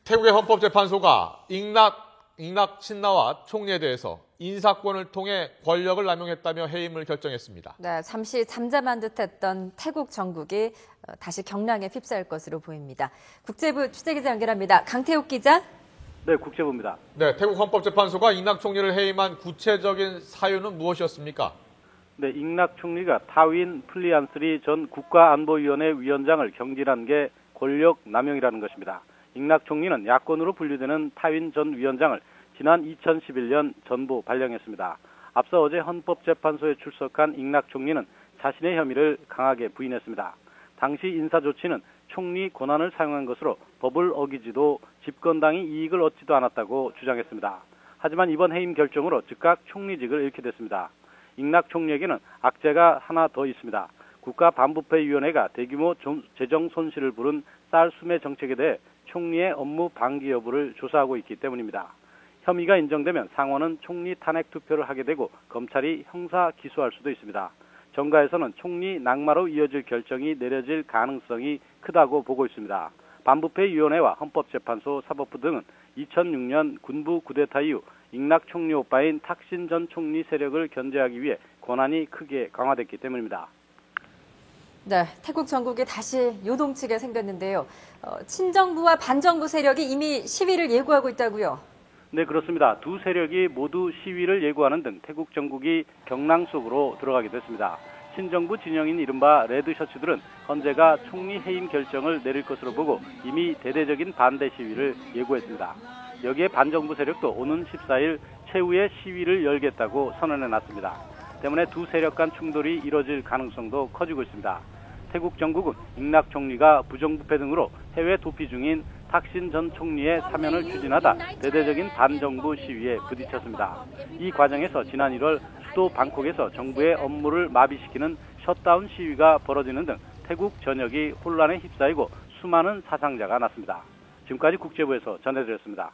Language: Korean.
태국의 헌법재판소가 잉락 신나와 총리에 대해서 인사권을 통해 권력을 남용했다며 해임을 결정했습니다. 네, 잠시 잠잠한 듯했던 태국 정국이 다시 경랑에 휩싸일 것으로 보입니다. 국제부 취재기자 연결합니다. 강태욱 기자. 네, 국제부입니다. 네, 태국 헌법재판소가 잉락 총리를 해임한 구체적인 사유는 무엇이었습니까? 네, 잉락 총리가 타윈 플리안스리 전 국가안보위원회 위원장을 경질한 게 권력 남용이라는 것입니다. 잉락 총리는 야권으로 분류되는 타윈 전 위원장을 지난 2011년 전부 발령했습니다. 앞서 어제 헌법재판소에 출석한 잉락 총리는 자신의 혐의를 강하게 부인했습니다. 당시 인사 조치는 총리 권한을 사용한 것으로 법을 어기지도 집권당이 이익을 얻지도 않았다고 주장했습니다. 하지만 이번 해임 결정으로 즉각 총리직을 잃게 됐습니다. 잉락 총리에게는 악재가 하나 더 있습니다. 국가반부패위원회가 대규모 재정 손실을 부른 쌀 수매 정책에 대해 총리의 업무 방기 여부를 조사하고 있기 때문입니다. 혐의가 인정되면 상원은 총리 탄핵 투표를 하게 되고 검찰이 형사 기소할 수도 있습니다. 정가에서는 총리 낙마로 이어질 결정이 내려질 가능성이 크다고 보고 있습니다. 반부패위원회와 헌법재판소, 사법부 등은 2006년 군부 쿠데타 이후 잉락 총리 오빠인 탁신 전 총리 세력을 견제하기 위해 권한이 크게 강화됐기 때문입니다. 네, 태국 전국에 다시 요동치게 생겼는데요. 친정부와 반정부 세력이 이미 시위를 예고하고 있다고요? 네, 그렇습니다. 두 세력이 모두 시위를 예고하는 등 태국 전국이 경랑 속으로 들어가게 됐습니다. 친정부 진영인 이른바 레드셔츠들은 헌재가 총리 해임 결정을 내릴 것으로 보고 이미 대대적인 반대 시위를 예고했습니다. 여기에 반정부 세력도 오는 14일 최후의 시위를 열겠다고 선언해놨습니다. 때문에 두 세력 간 충돌이 이뤄질 가능성도 커지고 있습니다. 태국 정국은 잉락 총리가 부정부패 등으로 해외 도피 중인 탁신 전 총리의 사면을 추진하다 대대적인 반정부 시위에 부딪혔습니다. 이 과정에서 지난 1월 수도 방콕에서 정부의 업무를 마비시키는 셧다운 시위가 벌어지는 등 태국 전역이 혼란에 휩싸이고 수많은 사상자가 났습니다. 지금까지 국제부에서 전해드렸습니다.